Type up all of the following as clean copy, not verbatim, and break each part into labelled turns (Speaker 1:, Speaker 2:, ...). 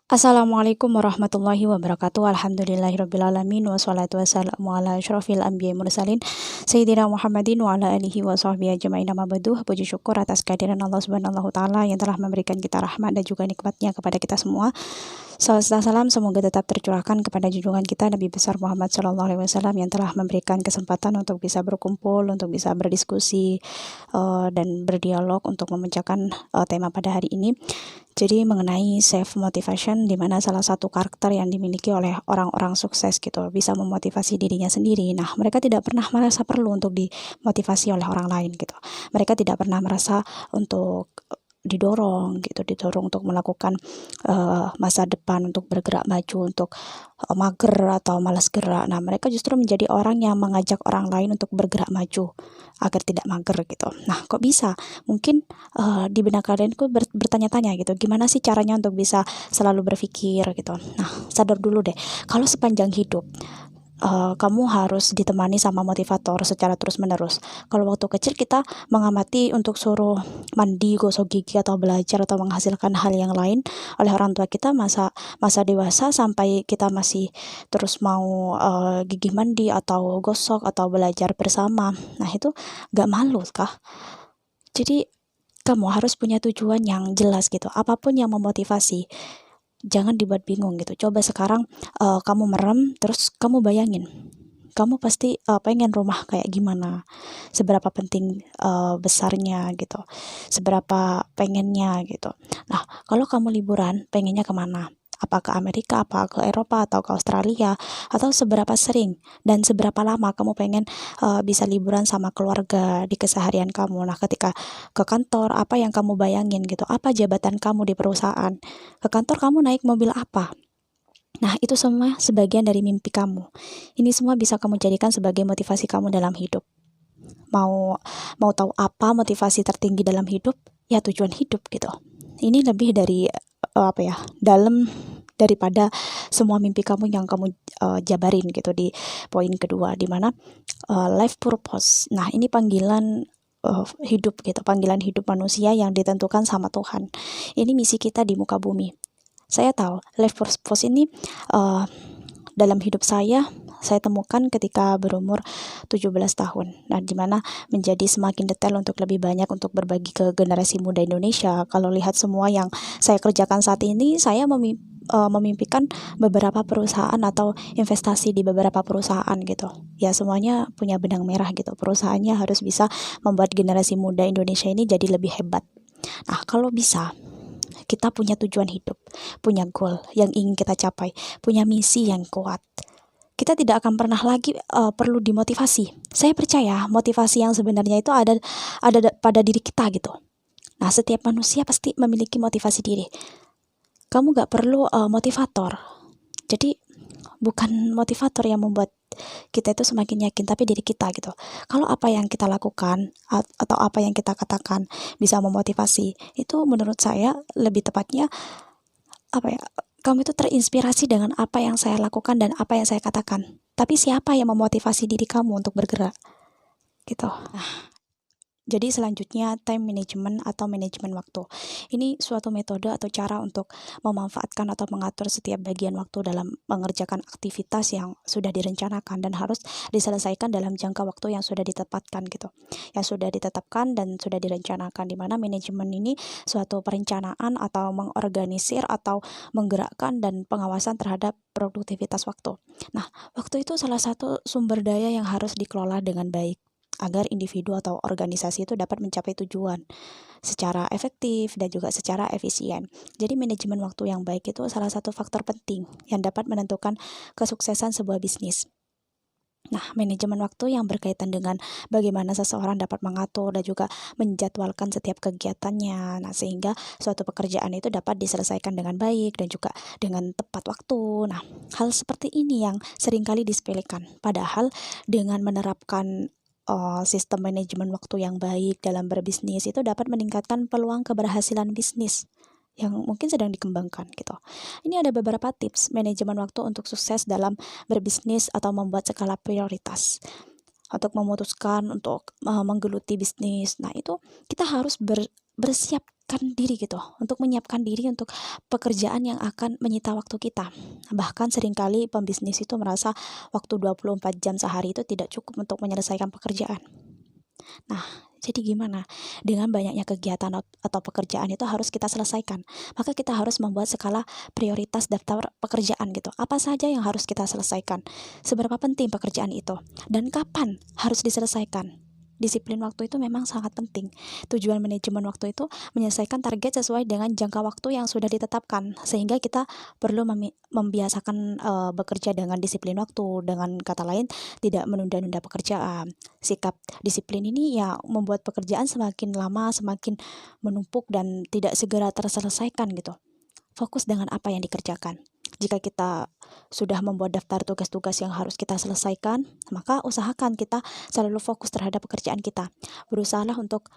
Speaker 1: Assalamualaikum warahmatullahi wabarakatuh. Alhamdulillahirrabbilalamin. Wassalatu wassalamu ala asyrafil anbiya mursalin Sayyidina Muhammadin wa ala alihi wa sahbihi ajma'in. Amma ba'du. Puji syukur atas kehadiran Allah Subhanahu wa taala yang telah memberikan kita rahmat dan juga nikmatnya kepada kita semua. Salam salam semoga tetap tercurahkan kepada junjungan kita Nabi besar Muhammad SAW yang telah memberikan kesempatan untuk bisa berkumpul, untuk bisa berdiskusi dan berdialog untuk memecahkan tema pada hari ini. Jadi mengenai self motivation, di mana salah satu karakter yang dimiliki oleh orang-orang sukses gitu bisa memotivasi dirinya sendiri. Nah, mereka tidak pernah merasa perlu untuk dimotivasi oleh orang lain gitu. Mereka tidak pernah merasa untuk didorong untuk melakukan masa depan, untuk bergerak maju, untuk mager atau malas gerak. Nah, mereka justru menjadi orang yang mengajak orang lain untuk bergerak maju agar tidak mager gitu. Nah, kok bisa? Mungkin di benak kalian tuh bertanya-tanya gitu, gimana sih caranya untuk bisa selalu berpikir gitu. Nah, sadar dulu deh, kalau sepanjang hidup kamu harus ditemani sama motivator secara terus-menerus. Kalau waktu kecil kita mengamati untuk suruh mandi, gosok gigi, atau belajar atau menghasilkan hal yang lain oleh orang tua kita, masa dewasa sampai kita masih terus mau gigi mandi atau gosok atau belajar bersama. Nah, itu gak malu kah? Jadi kamu harus punya tujuan yang jelas gitu. Apapun yang memotivasi, jangan dibuat bingung gitu. Coba sekarang kamu merem, terus kamu bayangin, kamu pasti pengen rumah kayak gimana, seberapa penting besarnya gitu, seberapa pengennya gitu. Nah, kalau kamu liburan, pengennya kemana? Apa ke Amerika, apa ke Eropa, atau ke Australia, atau seberapa sering dan seberapa lama kamu pengen bisa liburan sama keluarga di keseharian kamu. Nah, ketika ke kantor, apa yang kamu bayangin gitu, apa jabatan kamu di perusahaan, ke kantor kamu naik mobil apa. Nah, itu semua sebagian dari mimpi kamu. Ini semua bisa kamu jadikan sebagai motivasi kamu dalam hidup. Mau tahu apa motivasi tertinggi dalam hidup? Ya, tujuan hidup gitu. Ini lebih dari dalam daripada semua mimpi kamu yang kamu jabarin gitu di poin kedua, di mana life purpose. Nah, ini panggilan hidup gitu, panggilan hidup manusia yang ditentukan sama Tuhan. Ini misi kita di muka bumi. Saya tahu life purpose ini dalam hidup saya temukan ketika berumur 17 tahun. Nah, di mana menjadi semakin detail untuk lebih banyak untuk berbagi ke generasi muda Indonesia. Kalau lihat semua yang saya kerjakan saat ini, saya memimpikan beberapa perusahaan atau investasi di beberapa perusahaan gitu. Ya, semuanya punya benang merah gitu. Perusahaannya harus bisa membuat generasi muda Indonesia ini jadi lebih hebat. Nah, kalau bisa kita punya tujuan hidup, punya goal yang ingin kita capai, punya misi yang kuat, kita tidak akan pernah lagi perlu dimotivasi. Saya percaya motivasi yang sebenarnya itu ada pada diri kita gitu. Nah, setiap manusia pasti memiliki motivasi diri. Kamu gak perlu motivator. Jadi bukan motivator yang membuat kita itu semakin yakin, tapi diri kita gitu. Kalau apa yang kita lakukan atau apa yang kita katakan bisa memotivasi, itu menurut saya lebih tepatnya kamu itu terinspirasi dengan apa yang saya lakukan dan apa yang saya katakan. Tapi siapa yang memotivasi diri kamu untuk bergerak? Gitu. Jadi selanjutnya time management atau manajemen waktu. Ini suatu metode atau cara untuk memanfaatkan atau mengatur setiap bagian waktu dalam mengerjakan aktivitas yang sudah direncanakan dan harus diselesaikan dalam jangka waktu yang sudah ditetapkan gitu. Yang sudah ditetapkan dan sudah direncanakan, di mana manajemen ini suatu perencanaan atau mengorganisir atau menggerakkan dan pengawasan terhadap produktivitas waktu. Nah, waktu itu salah satu sumber daya yang harus dikelola dengan baik agar individu atau organisasi itu dapat mencapai tujuan secara efektif dan juga secara efisien. Jadi manajemen waktu yang baik itu salah satu faktor penting yang dapat menentukan kesuksesan sebuah bisnis. Nah, manajemen waktu yang berkaitan dengan bagaimana seseorang dapat mengatur dan juga menjadwalkan setiap kegiatannya. Nah, sehingga suatu pekerjaan itu dapat diselesaikan dengan baik dan juga dengan tepat waktu. Nah, hal seperti ini yang seringkali disepelekan. Padahal dengan menerapkan sistem manajemen waktu yang baik dalam berbisnis itu dapat meningkatkan peluang keberhasilan bisnis yang mungkin sedang dikembangkan gitu. Ini ada beberapa tips manajemen waktu untuk sukses dalam berbisnis atau membuat skala prioritas. Untuk memutuskan untuk menggeluti bisnis. Nah, itu kita harus bersiapkan diri gitu, untuk menyiapkan diri untuk pekerjaan yang akan menyita waktu kita. Bahkan seringkali pembisnis itu merasa waktu 24 jam sehari itu tidak cukup untuk menyelesaikan pekerjaan. Nah, jadi gimana? Dengan banyaknya kegiatan atau pekerjaan itu harus kita selesaikan. Maka kita harus membuat skala prioritas daftar pekerjaan gitu. Apa saja yang harus kita selesaikan? Seberapa penting pekerjaan itu? Dan kapan harus diselesaikan? Disiplin waktu itu memang sangat penting. Tujuan manajemen waktu itu menyelesaikan target sesuai dengan jangka waktu yang sudah ditetapkan, sehingga kita perlu membiasakan bekerja dengan disiplin waktu. Dengan kata lain, tidak menunda-nunda pekerjaan. Sikap disiplin ini ya membuat pekerjaan semakin lama semakin menumpuk dan tidak segera terselesaikan gitu. Fokus dengan apa yang dikerjakan. Jika kita sudah membuat daftar tugas-tugas yang harus kita selesaikan, maka usahakan kita selalu fokus terhadap pekerjaan kita. Berusahalah untuk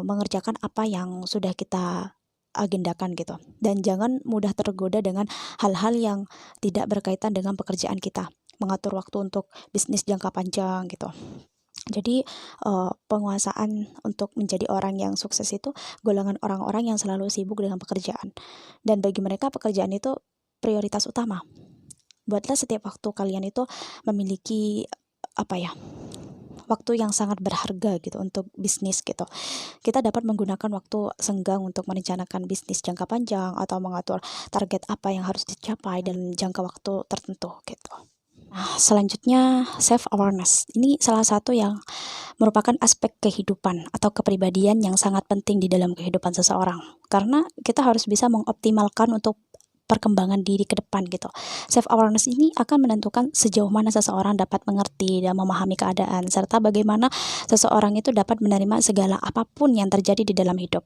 Speaker 1: mengerjakan apa yang sudah kita agendakan gitu. Dan jangan mudah tergoda dengan hal-hal yang tidak berkaitan dengan pekerjaan kita. Mengatur waktu untuk bisnis jangka panjang gitu. Jadi penguasaan untuk menjadi orang yang sukses itu golongan orang-orang yang selalu sibuk dengan pekerjaan. Dan bagi mereka pekerjaan itu prioritas utama. Buatlah setiap waktu kalian itu memiliki waktu yang sangat berharga gitu untuk bisnis gitu. Kita dapat menggunakan waktu senggang untuk merencanakan bisnis jangka panjang atau mengatur target apa yang harus dicapai dalam jangka waktu tertentu gitu. Nah, selanjutnya self awareness. Ini salah satu yang merupakan aspek kehidupan atau kepribadian yang sangat penting di dalam kehidupan seseorang. Karena kita harus bisa mengoptimalkan untuk perkembangan diri ke depan gitu. Self awareness ini akan menentukan sejauh mana seseorang dapat mengerti dan memahami keadaan, serta bagaimana seseorang itu dapat menerima segala apapun yang terjadi di dalam hidup.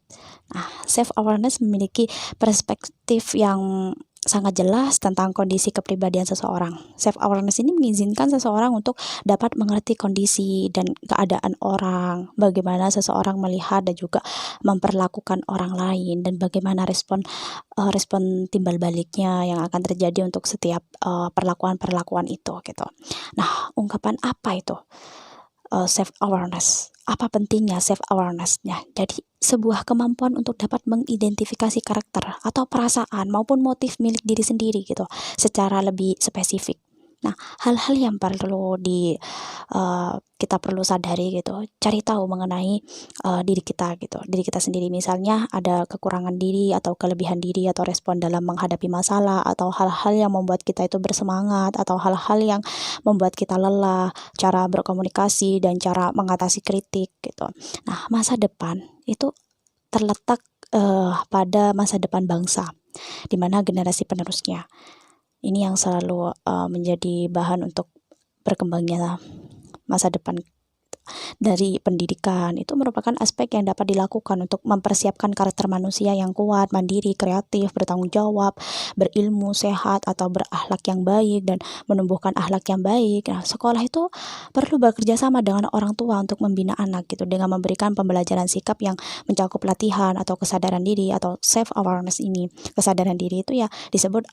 Speaker 1: Nah, self awareness memiliki perspektif yang sangat jelas tentang kondisi kepribadian seseorang. Self awareness ini mengizinkan seseorang untuk dapat mengerti kondisi dan keadaan orang, bagaimana seseorang melihat dan juga memperlakukan orang lain, dan bagaimana respon timbal baliknya yang akan terjadi untuk setiap perlakuan-perlakuan itu gitu. Nah, ungkapan apa itu self awareness? Apa pentingnya self awareness-nya? Jadi sebuah kemampuan untuk dapat mengidentifikasi karakter atau perasaan maupun motif milik diri sendiri gitu secara lebih spesifik. Nah, hal-hal yang perlu kita perlu sadari gitu, cari tahu mengenai diri kita gitu, diri kita sendiri. Misalnya ada kekurangan diri atau kelebihan diri atau respon dalam menghadapi masalah atau hal-hal yang membuat kita itu bersemangat atau hal-hal yang membuat kita lelah, cara berkomunikasi dan cara mengatasi kritik gitu. Nah, masa depan itu terletak pada masa depan bangsa, di mana generasi penerusnya. Ini yang selalu menjadi bahan untuk berkembangnya masa depan. Dari pendidikan itu merupakan aspek yang dapat dilakukan untuk mempersiapkan karakter manusia yang kuat, mandiri, kreatif, bertanggung jawab, berilmu, sehat, atau berakhlak yang baik dan menumbuhkan akhlak yang baik. Nah, sekolah itu perlu bekerja sama dengan orang tua untuk membina anak gitu, dengan memberikan pembelajaran sikap yang mencakup latihan atau kesadaran diri atau self awareness ini. Kesadaran diri itu ya disebut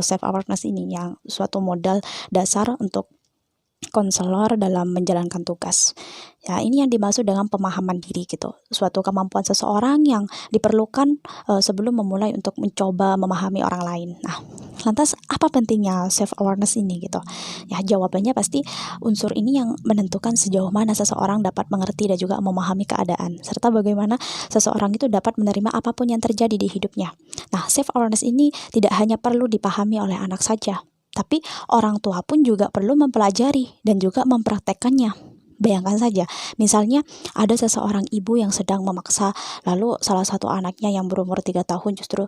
Speaker 1: self awareness ini, yang suatu modal dasar untuk konselor dalam menjalankan tugas. Ya, ini yang dimaksud dengan pemahaman diri gitu. Suatu kemampuan seseorang yang diperlukan sebelum memulai untuk mencoba memahami orang lain. Nah, lantas apa pentingnya self awareness ini gitu? Ya, jawabannya pasti unsur ini yang menentukan sejauh mana seseorang dapat mengerti dan juga memahami keadaan, serta bagaimana seseorang itu dapat menerima apapun yang terjadi di hidupnya. Nah, self awareness ini tidak hanya perlu dipahami oleh anak saja, tapi orang tua pun juga perlu mempelajari dan juga mempraktekkannya. Bayangkan saja, misalnya ada seseorang ibu yang sedang memaksa, lalu salah satu anaknya yang berumur 3 tahun justru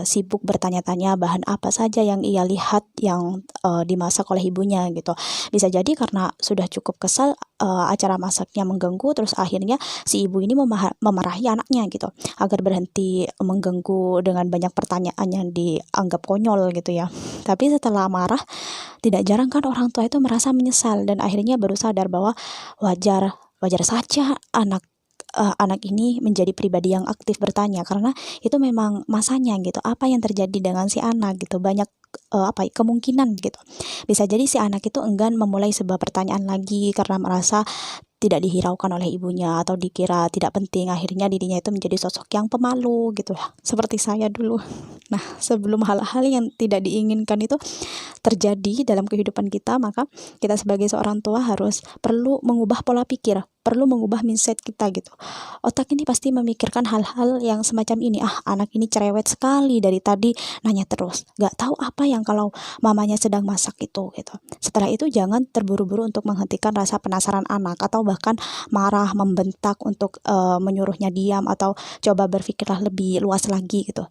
Speaker 1: sibuk bertanya-tanya bahan apa saja yang ia lihat yang dimasak oleh ibunya gitu. Bisa jadi karena sudah cukup kesal acara masaknya mengganggu, terus akhirnya si ibu ini memarahi anaknya gitu, agar berhenti mengganggu dengan banyak pertanyaan yang dianggap konyol gitu ya. Tapi setelah marah, tidak jarang kan orang tua itu merasa menyesal dan akhirnya baru sadar bahwa wajar saja anak ini menjadi pribadi yang aktif bertanya, karena itu memang masanya gitu. Apa yang terjadi dengan si anak gitu, banyak kemungkinan gitu. Bisa jadi si anak itu enggan memulai sebuah pertanyaan lagi karena merasa tidak dihiraukan oleh ibunya atau dikira tidak penting, akhirnya dirinya itu menjadi sosok yang pemalu gitu ya, seperti saya dulu. Nah, sebelum hal-hal yang tidak diinginkan itu terjadi dalam kehidupan kita, maka kita sebagai seorang tua harus perlu mengubah pola pikir, perlu mengubah mindset kita gitu. Otak ini pasti memikirkan hal-hal yang semacam ini, anak ini cerewet sekali dari tadi nanya terus, gak tahu apa yang kalau mamanya sedang masak itu gitu. Setelah itu jangan terburu-buru untuk menghentikan rasa penasaran anak, atau bahkan marah, membentak untuk menyuruhnya diam, atau coba berpikirlah lebih luas lagi gitu.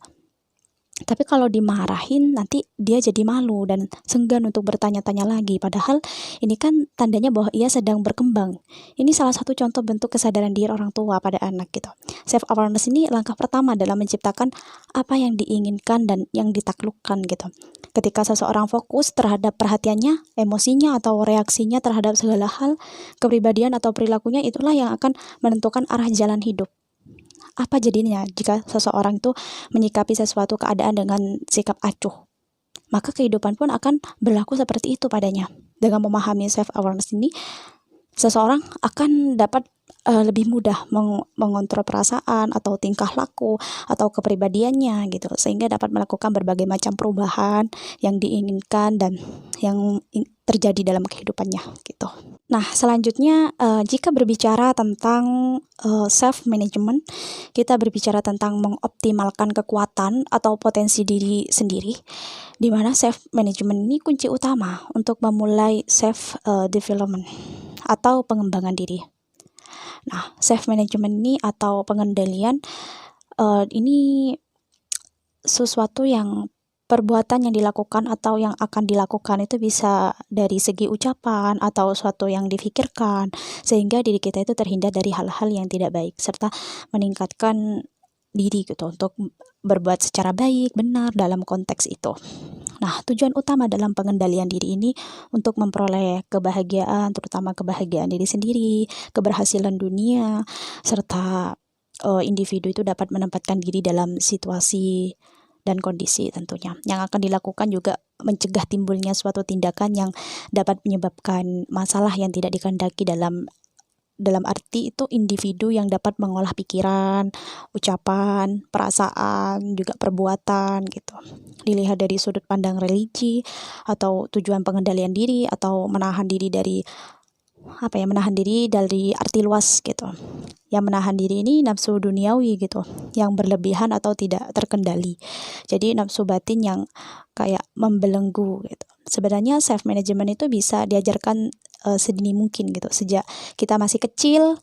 Speaker 1: Tapi kalau dimarahin nanti dia jadi malu dan segan untuk bertanya-tanya lagi, padahal ini kan tandanya bahwa ia sedang berkembang. Ini salah satu contoh bentuk kesadaran diri orang tua pada anak gitu. Self awareness ini langkah pertama dalam menciptakan apa yang diinginkan dan yang ditaklukkan gitu. Ketika seseorang fokus terhadap perhatiannya, emosinya atau reaksinya terhadap segala hal, kepribadian atau perilakunya itulah yang akan menentukan arah jalan hidup. Apa jadinya jika seseorang itu menyikapi sesuatu keadaan dengan sikap acuh? Maka kehidupan pun akan berlaku seperti itu padanya. Dengan memahami self-awareness ini, seseorang akan dapat lebih mudah mengontrol perasaan atau tingkah laku atau kepribadiannya gitu, sehingga dapat melakukan berbagai macam perubahan yang diinginkan dan yang terjadi dalam kehidupannya gitu. Nah, selanjutnya jika berbicara tentang self management, kita berbicara tentang mengoptimalkan kekuatan atau potensi diri sendiri, di mana self management ini kunci utama untuk memulai self development atau pengembangan diri. Nah, self management ini atau pengendalian ini sesuatu yang perbuatan yang dilakukan atau yang akan dilakukan itu bisa dari segi ucapan atau suatu yang difikirkan, sehingga diri kita itu terhindar dari hal-hal yang tidak baik serta meningkatkan diri gitu untuk berbuat secara baik, benar dalam konteks itu. Nah, tujuan utama dalam pengendalian diri ini untuk memperoleh kebahagiaan, terutama kebahagiaan diri sendiri, keberhasilan dunia, serta individu itu dapat menempatkan diri dalam situasi dan kondisi tentunya. Yang akan dilakukan juga mencegah timbulnya suatu tindakan yang dapat menyebabkan masalah yang tidak dikehendaki dalam arti itu individu yang dapat mengolah pikiran, ucapan, perasaan, juga perbuatan gitu. Dilihat dari sudut pandang religi atau tujuan pengendalian diri atau menahan diri dari menahan diri dari arti luas gitu. Yang menahan diri ini nafsu duniawi gitu, yang berlebihan atau tidak terkendali. Jadi nafsu batin yang kayak membelenggu gitu. Sebenarnya self management itu bisa diajarkan sedini mungkin gitu, sejak kita masih kecil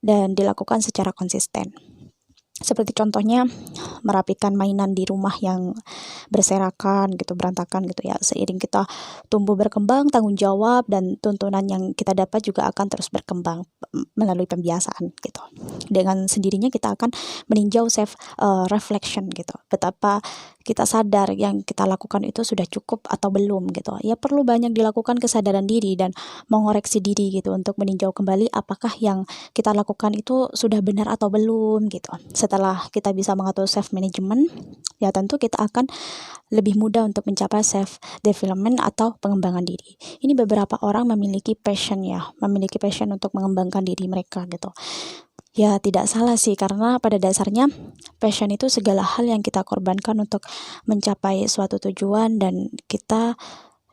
Speaker 1: dan dilakukan secara konsisten. Seperti contohnya merapikan mainan di rumah yang berserakan gitu, berantakan gitu ya. Seiring kita tumbuh berkembang, tanggung jawab dan tuntunan yang kita dapat juga akan terus berkembang melalui pembiasaan gitu. Dengan sendirinya kita akan meninjau self reflection gitu. Betapa kita sadar yang kita lakukan itu sudah cukup atau belum gitu. Ya perlu banyak dilakukan kesadaran diri dan mengoreksi diri gitu untuk meninjau kembali apakah yang kita lakukan itu sudah benar atau belum gitu. Setelah kita bisa mengatur self management, ya tentu kita akan lebih mudah untuk mencapai self development atau pengembangan diri. Ini beberapa orang memiliki passion untuk mengembangkan diri mereka gitu. Ya tidak salah sih, karena pada dasarnya passion itu segala hal yang kita korbankan untuk mencapai suatu tujuan dan kita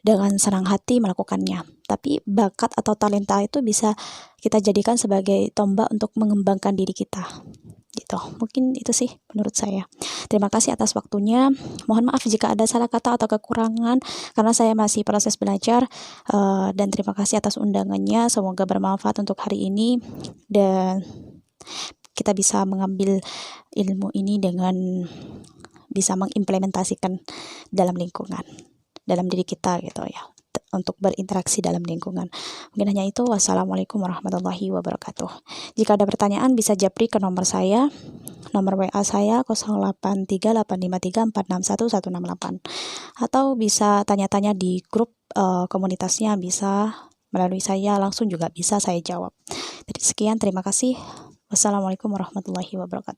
Speaker 1: dengan senang hati melakukannya. Tapi bakat atau talenta itu bisa kita jadikan sebagai tombak untuk mengembangkan diri kita gitu. Mungkin itu sih menurut saya. Terima kasih atas waktunya. Mohon maaf jika ada salah kata atau kekurangan karena saya masih proses belajar, dan terima kasih atas undangannya. Semoga bermanfaat untuk hari ini dan kita bisa mengambil ilmu ini dengan bisa mengimplementasikan dalam lingkungan, dalam diri kita gitu ya, untuk berinteraksi dalam lingkungan. Mungkin hanya itu. Wassalamualaikum warahmatullahi wabarakatuh. Jika ada pertanyaan bisa japri ke nomor saya. Nomor WA saya 083853461168, atau bisa tanya-tanya di grup komunitasnya, bisa melalui saya langsung juga bisa saya jawab. Jadi sekian, terima kasih. Wassalamualaikum warahmatullahi wabarakatuh.